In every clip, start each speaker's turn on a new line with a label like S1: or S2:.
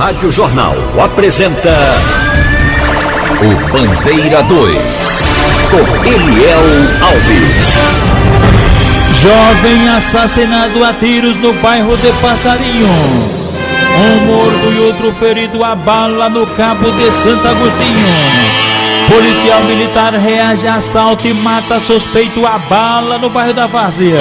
S1: Rádio Jornal apresenta o Bandeira 2, com Eliel Alves.
S2: Jovem assassinado a tiros no bairro de Passarinho. Um morto e outro ferido a bala no Cabo de Santo Agostinho. Policial militar reage a assalto e mata suspeito a bala no bairro da Várzea.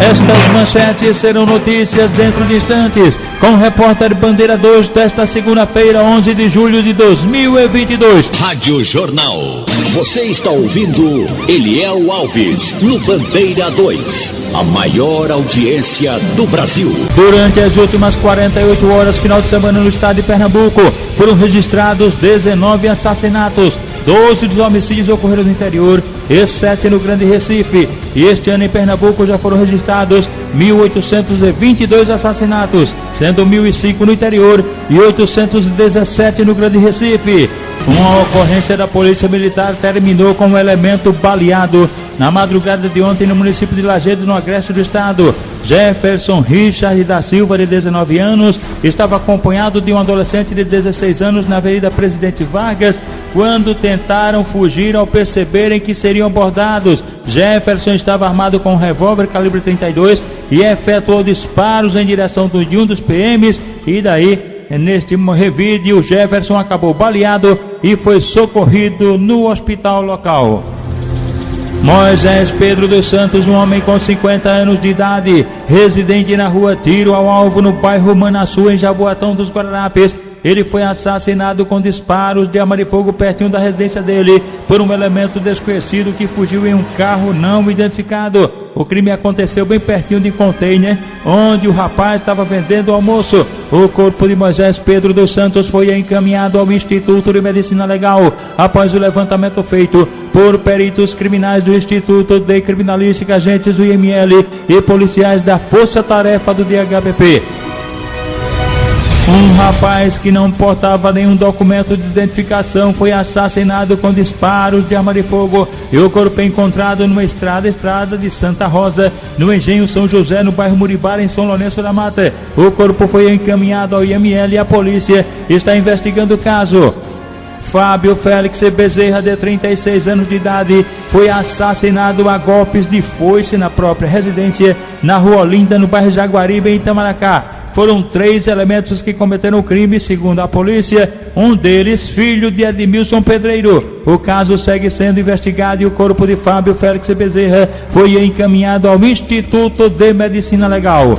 S2: Estas manchetes serão notícias dentro de instantes, com o repórter Bandeira 2 desta segunda-feira, 11 de julho de 2022.
S1: Rádio Jornal. Você está ouvindo Eliel Alves no Bandeira 2, a maior audiência do Brasil.
S2: Durante as últimas 48 horas, final de semana no estado de Pernambuco, foram registrados 19 assassinatos. 12 dos homicídios ocorreram no interior e 7 no Grande Recife. E este ano em Pernambuco já foram registrados 1.822 assassinatos, sendo 1.005 no interior e 817 no Grande Recife. Uma ocorrência da Polícia Militar terminou com um elemento baleado na madrugada de ontem no município de Lajedo, no agreste do estado. Jefferson Richard da Silva, de 19 anos, estava acompanhado de um adolescente de 16 anos na Avenida Presidente Vargas, quando tentaram fugir ao perceberem que seriam abordados. Jefferson estava armado com um revólver calibre 32 e efetuou disparos em direção de um dos PMs, e daí, neste revide, o Jefferson acabou baleado e foi socorrido no hospital local. Moisés Pedro dos Santos, um homem com 50 anos de idade, residente na rua Tiro ao Alvo, no bairro Manassu, em Jaboatão dos Guararapes. Ele foi assassinado com disparos de arma de fogo pertinho da residência dele por um elemento desconhecido que fugiu em um carro não identificado. O crime aconteceu bem pertinho de um container onde o rapaz estava vendendo almoço. O corpo de Moisés Pedro dos Santos foi encaminhado ao Instituto de Medicina Legal após o levantamento feito por peritos criminais do Instituto de Criminalística, agentes do IML e policiais da Força Tarefa do DHPP. Um rapaz que não portava nenhum documento de identificação foi assassinado com disparos de arma de fogo e o corpo é encontrado numa estrada de Santa Rosa, no Engenho São José, no bairro Muribara, em São Lourenço da Mata. O corpo foi encaminhado ao IML e a polícia está investigando o caso. Fábio Félix Bezerra, de 36 anos de idade, foi assassinado a golpes de foice na própria residência, na Rua Olinda, no bairro Jaguaribe, em Itamaracá. Foram 3 elementos que cometeram o crime, segundo a polícia, um deles filho de Edmilson Pedreiro. O caso segue sendo investigado e o corpo de Fábio Félix Bezerra foi encaminhado ao Instituto de Medicina Legal.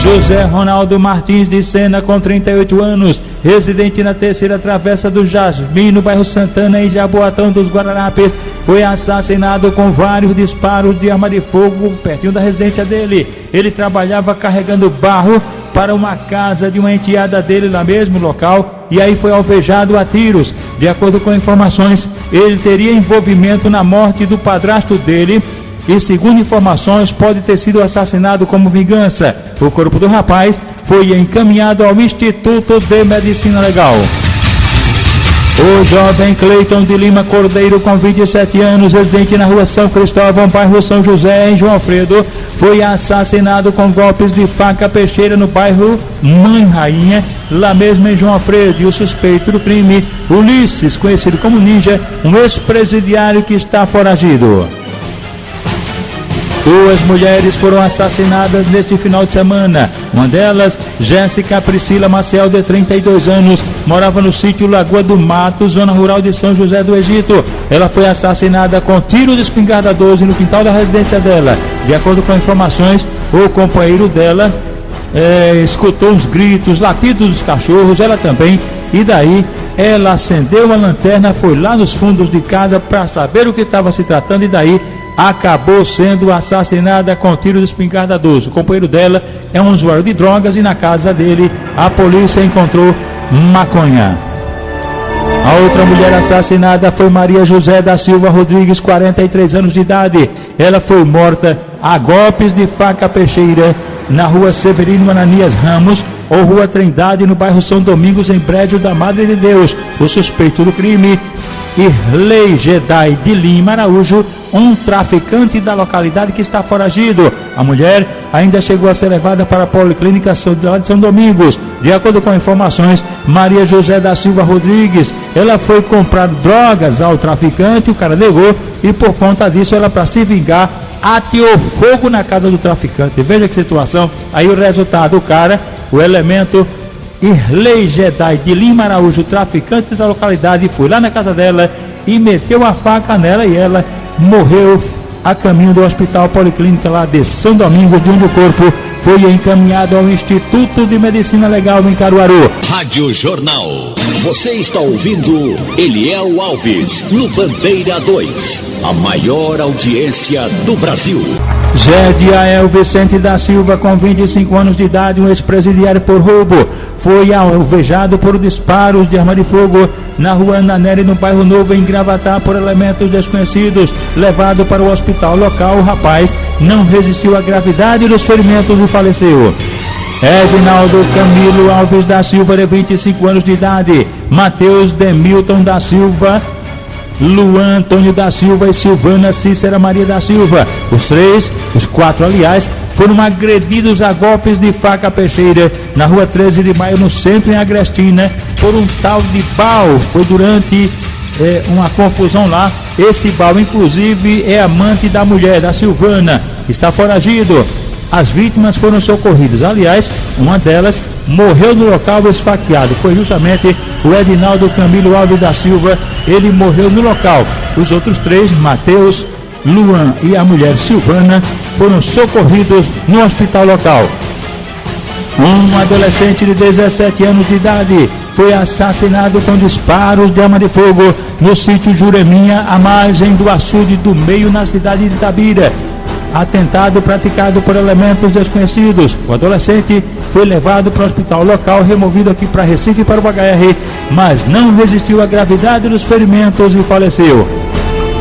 S2: José Ronaldo Martins de Sena, com 38 anos, residente na terceira travessa do Jasmim, no bairro Santana, em Jaboatão dos Guararapes, foi assassinado com vários disparos de arma de fogo pertinho da residência dele. Ele trabalhava carregando barro para uma casa de uma enteada dele lá mesmo local, e aí foi alvejado a tiros. De acordo com informações, ele teria envolvimento na morte do padrasto dele e, segundo informações, pode ter sido assassinado como vingança. O corpo do rapaz foi encaminhado ao Instituto de Medicina Legal. O jovem Cleiton de Lima Cordeiro, com 27 anos, residente na rua São Cristóvão, bairro São José, em João Alfredo, foi assassinado com golpes de faca peixeira no bairro Mãe Rainha, lá mesmo em João Alfredo. E o suspeito do crime, Ulisses, conhecido como Ninja, um ex-presidiário que está foragido. 2 mulheres foram assassinadas neste final de semana. Uma delas, Jéssica Priscila Maciel, de 32 anos, morava no sítio Lagoa do Mato, zona rural de São José do Egito. Ela foi assassinada com tiro de espingarda 12 no quintal da residência dela. De acordo com informações, o companheiro dela escutou uns gritos, latidos dos cachorros, ela também, e daí ela acendeu a lanterna, foi lá nos fundos de casa para saber o que estava se tratando, e daí acabou sendo assassinada com tiro de espingarda 12. O companheiro dela é um usuário de drogas e na casa dele a polícia encontrou maconha. A outra mulher assassinada foi Maria José da Silva Rodrigues, 43 anos de idade. Ela foi morta a golpes de faca peixeira na rua Severino Ananias Ramos, ou rua Trindade, no bairro São Domingos, em Brejo da Madre de Deus. O suspeito do crime Irlei Jedai de Lima Araújo, um traficante da localidade que está foragido. A mulher ainda chegou a ser levada para a Policlínica de São Domingos. De acordo com informações, Maria José da Silva Rodrigues, ela foi comprar drogas ao traficante, o cara negou, e por conta disso ela, para se vingar, ateou fogo na casa do traficante. Veja que situação. Aí o resultado, o cara, o elemento Irlei Jedai de Lima Araújo, traficante da localidade, foi lá na casa dela e meteu a faca nela e ela morreu a caminho do Hospital Policlínica lá de São Domingos, de onde o corpo foi encaminhado ao Instituto de Medicina Legal em Caruaru.
S1: Rádio Jornal. Você está ouvindo Eliel Alves no Bandeira 2, a maior audiência do Brasil.
S2: Gediael Vicente da Silva, com 25 anos de idade, um ex-presidiário por roubo, foi alvejado por disparos de arma de fogo na rua Ana Nery, no bairro Novo, em Gravatá, por elementos desconhecidos. Levado para o hospital local, o rapaz não resistiu à gravidade dos ferimentos e faleceu. Edinaldo Camilo Alves da Silva, de 25 anos de idade, Matheus Demilton da Silva, Luan Antônio da Silva e Silvana Cícera Maria da Silva. Os quatro, aliás, foram agredidos a golpes de faca peixeira na rua 13 de maio, no centro, em Agrestina, por um tal de Bal. Foi durante uma confusão lá. Esse Bal, inclusive, é amante da mulher, da Silvana, está foragido. As vítimas foram socorridas. Aliás, uma delas morreu no local esfaqueado. Foi justamente o Edinaldo Camilo Alves da Silva. Ele morreu no local. Os outros três, Matheus, Luan e a mulher Silvana, foram socorridos no hospital local. Um adolescente de 17 anos de idade foi assassinado com disparos de arma de fogo no sítio Jureminha, à margem do açude do Meio, na cidade de Itabira. Atentado praticado por elementos desconhecidos. O adolescente foi levado para o hospital local, removido aqui para Recife, para o HR, mas não resistiu à gravidade dos ferimentos e faleceu.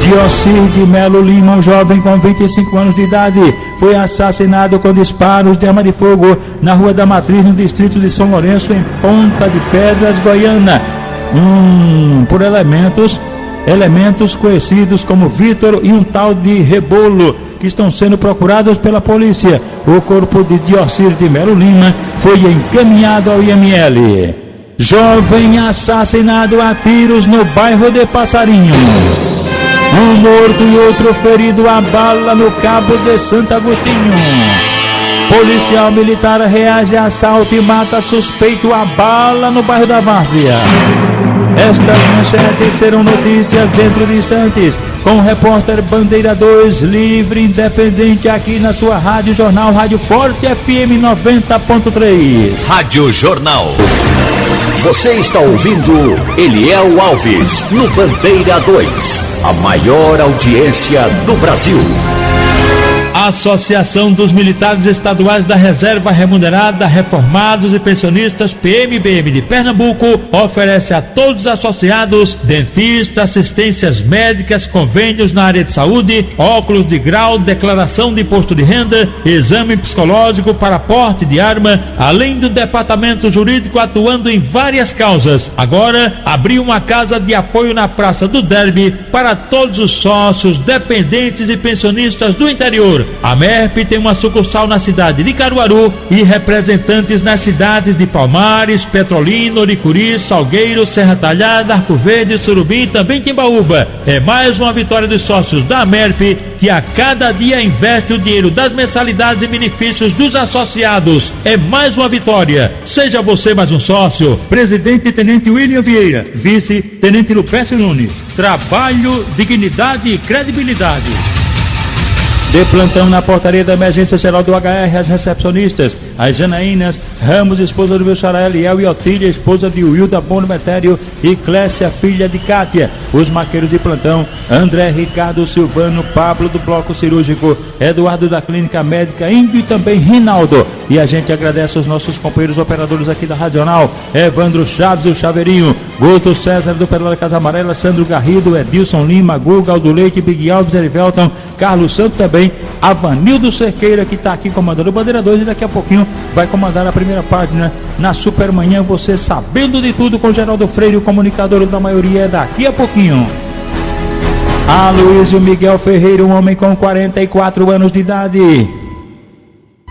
S2: Diocir de Melo Lima, um jovem com 25 anos de idade, foi assassinado com disparos de arma de fogo na Rua da Matriz, no distrito de São Lourenço, em Ponta de Pedras, Goiânia, por elementos conhecidos como Vitor e um tal de Rebolo, que estão sendo procurados pela polícia. O corpo de Diocir de Melo Lima foi encaminhado ao IML. Jovem assassinado a tiros no bairro de Passarinho. Um morto e outro ferido a bala no Cabo de Santo Agostinho. Policial militar reage a assalto e mata suspeito a bala no bairro da Várzea. Estas manchetes serão notícias dentro de instantes, com o repórter Bandeira 2, livre, independente, aqui na sua Rádio Jornal, Rádio Forte FM 90.3.
S1: Rádio Jornal. Você está ouvindo Eliel Alves no Bandeira 2, a maior audiência do Brasil.
S2: A Associação dos Militares Estaduais da Reserva Remunerada, Reformados e Pensionistas, PMBM de Pernambuco, oferece a todos os associados dentistas, assistências médicas, convênios na área de saúde, óculos de grau, declaração de imposto de renda, exame psicológico para porte de arma, além do departamento jurídico atuando em várias causas. Agora, abriu uma casa de apoio na Praça do Derby para todos os sócios, dependentes e pensionistas do interior. A MERP tem uma sucursal na cidade de Caruaru e representantes nas cidades de Palmares, Petrolina, Oricuri, Salgueiro, Serra Talhada, Arco Verde, Surubim e também Timbaúba. É mais uma vitória dos sócios da MERP, que a cada dia investe o dinheiro das mensalidades e benefícios dos associados. É mais uma vitória. Seja você mais um sócio. Presidente Tenente William Vieira, Vice Tenente Lupécio Nunes. Trabalho, dignidade e credibilidade. De plantão na portaria da emergência geral do HR, as recepcionistas, as Janaínas Ramos, esposa do meu xará Eliel, e Otília, esposa de Wilda Bonometério, e Clécia, filha de Cátia. Os maqueiros de plantão, André, Ricardo, Silvano, Pablo do Bloco Cirúrgico, Eduardo da Clínica Médica, Índio e também Rinaldo. E a gente agradece aos nossos companheiros operadores aqui da Radional, Evandro Chaves, o Chaveirinho, Guto César do Perola Casa Amarela, Sandro Garrido, Edilson Lima, Guga, Aldo Leite, Big Alves, Erivelton, Carlos Santo também, também Avanildo Cerqueira, que está aqui comandando o Bandeira 2 e daqui a pouquinho vai comandar a primeira página na Supermanhã, você sabendo de tudo, com Geraldo Freire, o comunicador da maioria, daqui a pouquinho. Aloysio Miguel Ferreira, um homem com 44 anos de idade,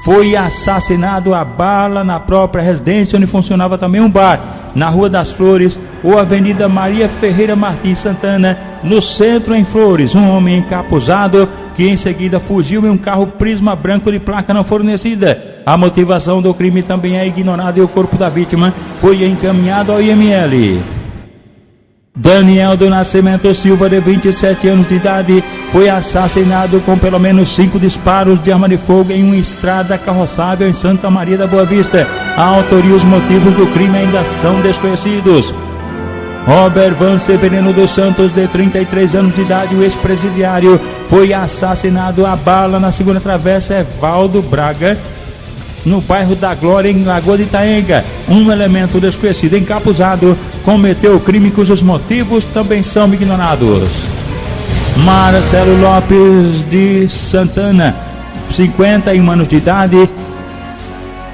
S2: foi assassinado a bala na própria residência, onde funcionava também um bar, na Rua das Flores, ou Avenida Maria Ferreira Martins Santana, no centro, em Flores. Um homem encapuzado que em seguida fugiu em um carro Prisma branco de placa não fornecida. A motivação do crime também é ignorada e o corpo da vítima foi encaminhado ao IML. Daniel do Nascimento Silva, de 27 anos de idade, foi assassinado com pelo menos 5 disparos de arma de fogo em uma estrada carroçável em Santa Maria da Boa Vista. A autoria e os motivos do crime ainda são desconhecidos. Robert Van Severino dos Santos, de 33 anos de idade, o ex-presidiário, foi assassinado a bala na segunda travessa Evaldo Braga, no bairro da Glória, em Lagoa de Itaenga. Um elemento desconhecido encapuzado cometeu o crime cujos motivos também são ignorados. Marcelo Lopes de Santana, 51 anos de idade,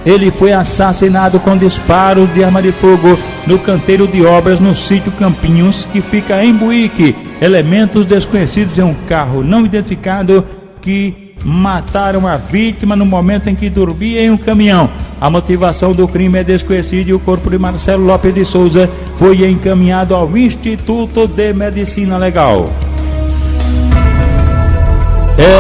S2: ele foi assassinado com disparos de arma de fogo no canteiro de obras no sítio Campinhos, que fica em Buíque. Elementos desconhecidos em um carro não identificado que mataram a vítima no momento em que dormia em um caminhão. A motivação do crime é desconhecida e o corpo de Marcelo Lopes de Souza foi encaminhado ao Instituto de Medicina Legal.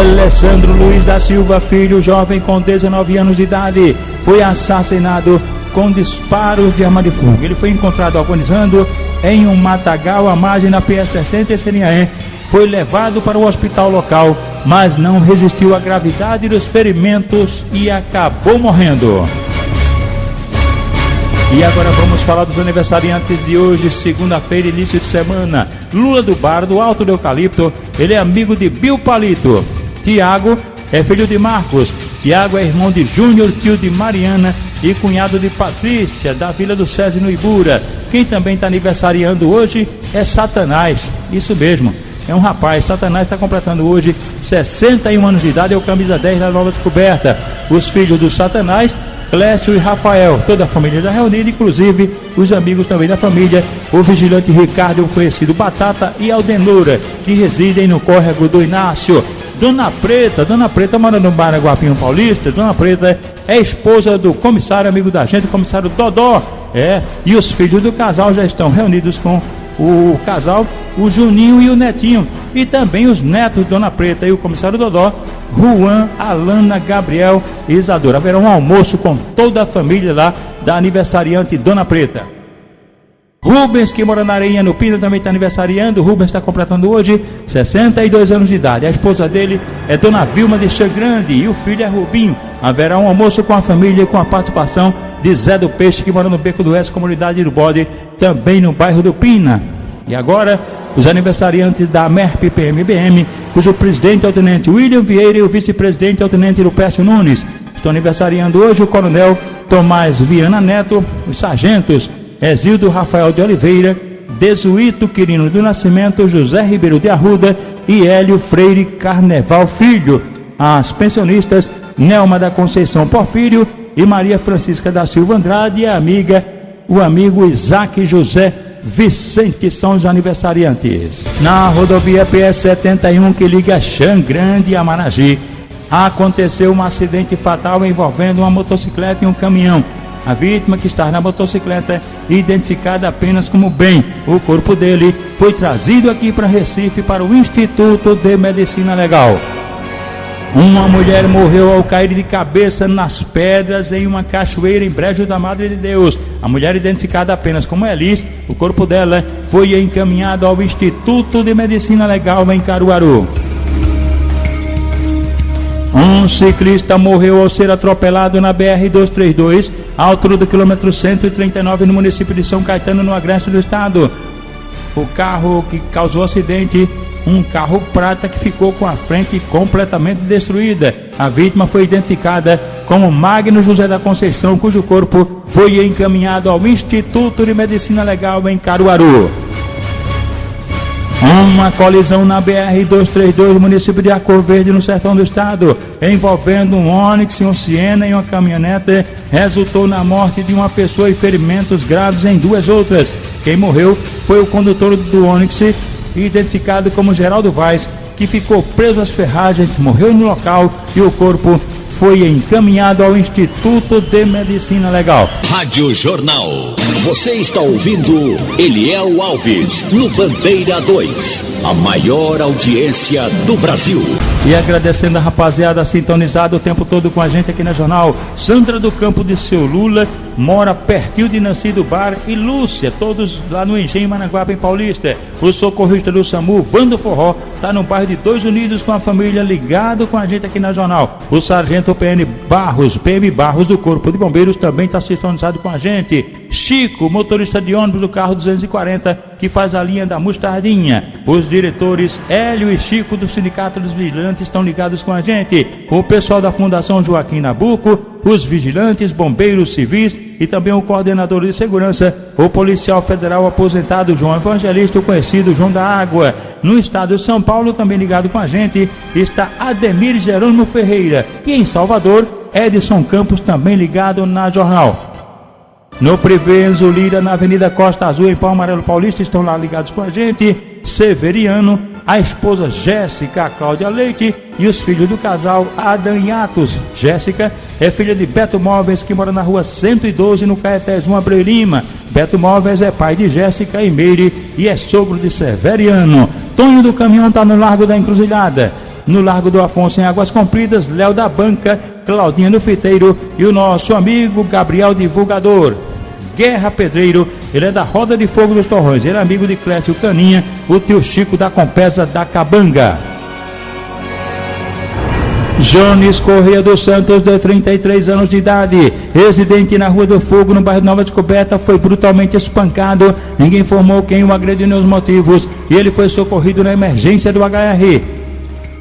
S2: Alessandro Luiz da Silva Filho, jovem com 19 anos de idade, foi assassinado com disparos de arma de fogo. Ele foi encontrado agonizando em um matagal à margem da PS-60 em Serinhaém. Foi levado para o hospital local, mas não resistiu à gravidade dos ferimentos e acabou morrendo. E agora vamos falar dos aniversariantes de hoje, segunda-feira, início de semana. Lula do Bar, do Alto do Eucalipto, ele é amigo de Bill Palito. Tiago é filho de Marcos. Tiago é irmão de Júnior, tio de Mariana e cunhado de Patrícia, da Vila do César no Ibura. Quem também está aniversariando hoje é Satanás, isso mesmo. É um rapaz, Satanás está completando hoje 61 anos de idade, é o camisa 10 da Nova Descoberta. Os filhos do Satanás, Clécio e Rafael, toda a família já reunida, inclusive os amigos também da família, o vigilante Ricardo, o conhecido Batata, e Aldenora, que residem no córrego do Inácio. Dona Preta mora no bar Guapinho Paulista. Dona Preta é esposa do comissário, amigo da gente, o comissário Dodó. E os filhos do casal já estão reunidos com o casal, o Juninho e o Netinho, e também os netos de Dona Preta e o comissário Dodó, Juan, Alana, Gabriel e Isadora. Haverá um almoço com toda a família lá da aniversariante Dona Preta. Rubens, que mora na Areinha, no Pina, também está aniversariando. Rubens está completando hoje 62 anos de idade. A esposa dele é Dona Vilma de Xangrande e o filho é Rubinho. Haverá um almoço com a família com a participação de Zé do Peixe, que mora no Beco do Oeste, comunidade do Bode, também no bairro do Pina. E agora, os aniversariantes da MERP PMBM, cujo presidente é o tenente William Vieira e o vice-presidente é o tenente Lupércio Nunes. Estão aniversariando hoje o coronel Tomás Viana Neto, os sargentos Exildo Rafael de Oliveira, Desuíto Quirino do Nascimento, José Ribeiro de Arruda e Hélio Freire Carneval Filho. As pensionistas Nelma da Conceição Porfírio e Maria Francisca da Silva Andrade e o amigo Isaac José Vicente são os aniversariantes. Na rodovia PS-71 que liga Xangrande a Maragi, aconteceu um acidente fatal envolvendo uma motocicleta e um caminhão. A vítima, que está na motocicleta, identificada apenas como Ben. O corpo dele foi trazido aqui para Recife para o Instituto de Medicina Legal. Uma mulher morreu ao cair de cabeça nas pedras em uma cachoeira em Brejo da Madre de Deus. A mulher, identificada apenas como Elis, o corpo dela foi encaminhado ao Instituto de Medicina Legal em Caruaru. Um ciclista morreu ao ser atropelado na BR-232, à altura do quilômetro 139, no município de São Caetano, no agreste do estado. O carro que causou o acidente, um carro prata que ficou com a frente completamente destruída. A vítima foi identificada como Magno José da Conceição, cujo corpo foi encaminhado ao Instituto de Medicina Legal em Caruaru. Uma colisão na BR-232 no município de Arco Verde, no sertão do estado, envolvendo um Onix, um Siena e uma caminhonete, resultou na morte de uma pessoa e ferimentos graves em duas outras. Quem morreu foi o condutor do Onix, identificado como Geraldo Vaz, que ficou preso às ferragens, morreu no local e o corpo foi encaminhado ao Instituto de Medicina Legal.
S1: Rádio Jornal. Você está ouvindo Eliel Alves no Bandeira 2, a maior audiência do Brasil.
S2: E agradecendo a rapaziada sintonizada o tempo todo com a gente aqui na Jornal. Sandra do Campo de Seu Lula mora pertinho de Nancy do Bar e Lúcia, todos lá no Engenho Maranguape, em Paulista. O socorrista do SAMU, Vando Forró, está no bairro de Dois Unidos com a família, ligado com a gente aqui na Jornal. O sargento PM Barros do Corpo de Bombeiros também está sintonizado com a gente. Chico, motorista de ônibus do carro 240, que faz a linha da Mostardinha. Os diretores Hélio e Chico do Sindicato dos Vigilantes estão ligados com a gente. O pessoal da Fundação Joaquim Nabuco, os vigilantes, bombeiros civis e também o coordenador de segurança, o policial federal aposentado João Evangelista, o conhecido João da Água. No estado de São Paulo, também ligado com a gente, está Ademir Jerônimo Ferreira. E em Salvador, Edson Campos, também ligado na Jornal. No Privê Enzo Lira, na Avenida Costa Azul, em Pau Amarelo Paulista, estão lá ligados com a gente. Severiano, a esposa Jéssica, a Cláudia Leite e os filhos do casal Adam e Atos. Jéssica é filha de Beto Móveis, que mora na rua 112, no Caetés 1 Abreu Lima. Beto Móveis é pai de Jéssica e Meire e é sogro de Severiano. Tonho do Caminhão está no Largo da Encruzilhada. No Largo do Afonso, em Águas Compridas, Léo da Banca, Claudinha do Fiteiro e o nosso amigo Gabriel Divulgador. Guerra Pedreiro, ele é da Roda de Fogo dos Torrões, ele é amigo de Clécio Caninha, o tio Chico da Compesa da Cabanga. Jones Correia dos Santos, de 33 anos de idade, residente na Rua do Fogo, no bairro Nova Descoberta, foi brutalmente espancado. Ninguém informou quem o agrediu nem os motivos e ele foi socorrido na emergência do HR.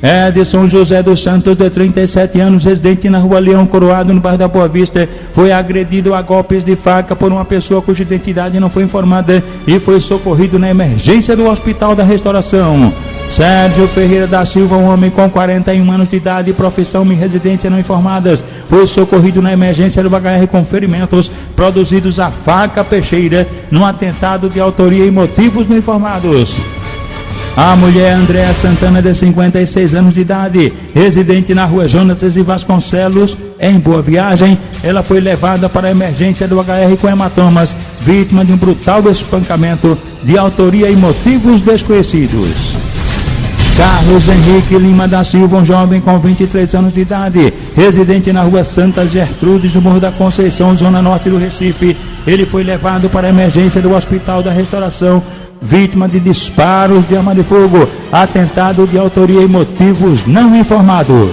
S2: Edson José dos Santos, de 37 anos, residente na Rua Leão Coroado, no bairro da Boa Vista, foi agredido a golpes de faca por uma pessoa cuja identidade não foi informada e foi socorrido na emergência do Hospital da Restauração. Sérgio Ferreira da Silva, um homem com 41 anos de idade, profissão e residência não informadas, foi socorrido na emergência do HR com ferimentos produzidos a faca peixeira num atentado de autoria e motivos não informados. A mulher Andréa Santana, de 56 anos de idade, residente na Rua Jonatas de Vasconcelos, em Boa Viagem, ela foi levada para a emergência do HR com hematomas, vítima de um brutal espancamento de autoria e motivos desconhecidos. Carlos Henrique Lima da Silva, um jovem com 23 anos de idade, residente na Rua Santa Gertrudes, no Morro da Conceição, zona norte do Recife. Ele foi levado para a emergência do Hospital da Restauração, vítima de disparos de arma de fogo, atentado de autoria e motivos não informados.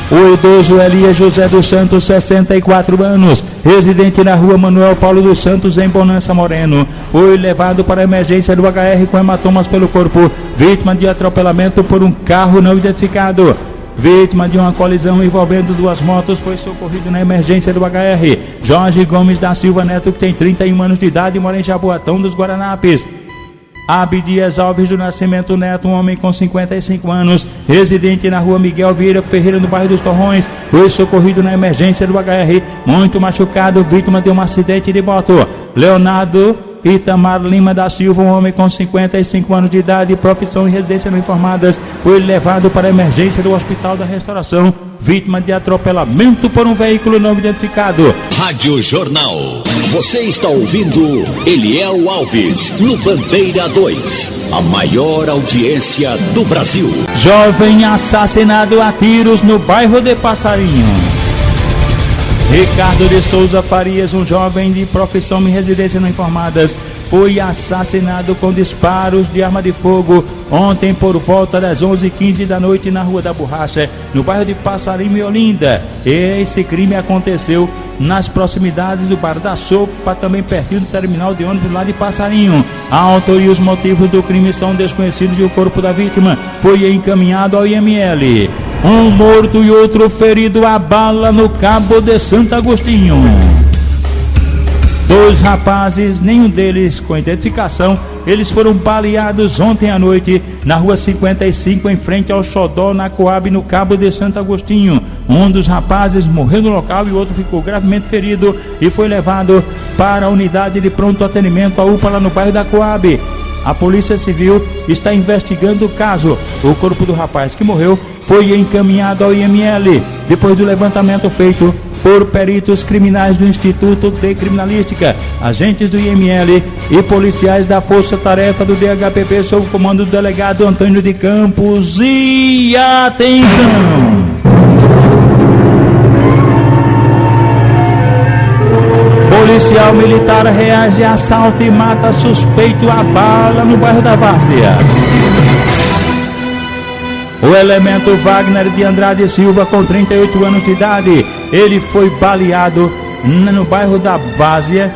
S2: O idoso Elias José dos Santos, 64 anos, residente na Rua Manuel Paulo dos Santos, em Bonança Moreno, foi levado para a emergência do HR com hematomas pelo corpo, vítima de atropelamento por um carro não identificado. Vítima de uma colisão envolvendo duas motos, foi socorrido na emergência do HR. Jorge Gomes da Silva Neto, que tem 31 anos de idade e mora em Jaboatão dos Guaranapes. Abdias Alves do Nascimento Neto, um homem com 55 anos, residente na Rua Miguel Vieira Ferreira, no bairro dos Torrões, foi socorrido na emergência do HR, muito machucado, vítima de um acidente de moto. Leonardo Itamar Lima da Silva, um homem com 55 anos de idade, profissão e residência não informadas, foi levado para a emergência do Hospital da Restauração, vítima de atropelamento por um veículo não identificado.
S1: Rádio Jornal. Você está ouvindo Eliel Alves no Bandeira 2, a maior audiência do Brasil.
S2: Jovem assassinado a tiros no bairro de Passarinho. Ricardo de Souza Farias, um jovem de profissão e residência não informadas, foi assassinado com disparos de arma de fogo ontem por volta das 11h15 da noite na Rua da Borracha, no bairro de Passarinho e Olinda. Esse crime aconteceu nas proximidades do Bar da Sopa, também pertinho do terminal de ônibus lá de Passarinho. A autoria e os motivos do crime são desconhecidos e o corpo da vítima foi encaminhado ao IML. Um morto e outro ferido a bala no Cabo de Santo Agostinho. 2 rapazes, nenhum deles com identificação, eles foram baleados ontem à noite na rua 55, em frente ao Xodó, na Coab, no Cabo de Santo Agostinho. Um dos rapazes morreu no local e o outro ficou gravemente ferido e foi levado para a unidade de pronto atendimento, a UPA, lá no bairro da Coab. A Polícia Civil está investigando o caso. O corpo do rapaz que morreu foi encaminhado ao IML, depois do levantamento feito por peritos criminais do Instituto de Criminalística, agentes do IML e policiais da Força Tarefa do DHPP, sob o comando do delegado Antônio de Campos. E atenção! Policial militar reage a assalto e mata suspeito a bala no bairro da Várzea. O elemento Wagner de Andrade Silva, com 38 anos de idade, ele foi baleado no bairro da Várzea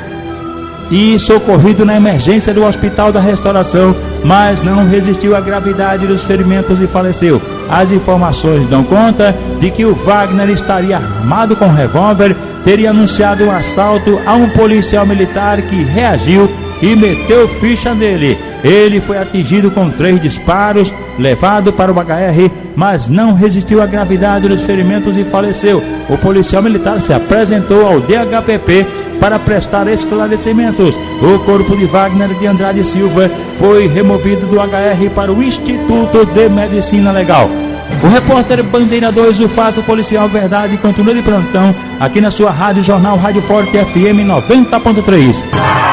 S2: e socorrido na emergência do Hospital da Restauração, mas não resistiu à gravidade dos ferimentos e faleceu. As informações dão conta de que o Wagner estaria armado com revólver, teria anunciado um assalto a um policial militar que reagiu e meteu ficha nele. Ele foi atingido com 3 disparos, levado para o HR, mas não resistiu à gravidade dos ferimentos e faleceu. O policial militar se apresentou ao DHPP para prestar esclarecimentos. O corpo de Wagner de Andrade Silva foi removido do HR para o Instituto de Medicina Legal. O repórter Bandeira 2, o fato policial verdade, continua de plantão aqui na sua Rádio Jornal Rádio Forte FM 90.3.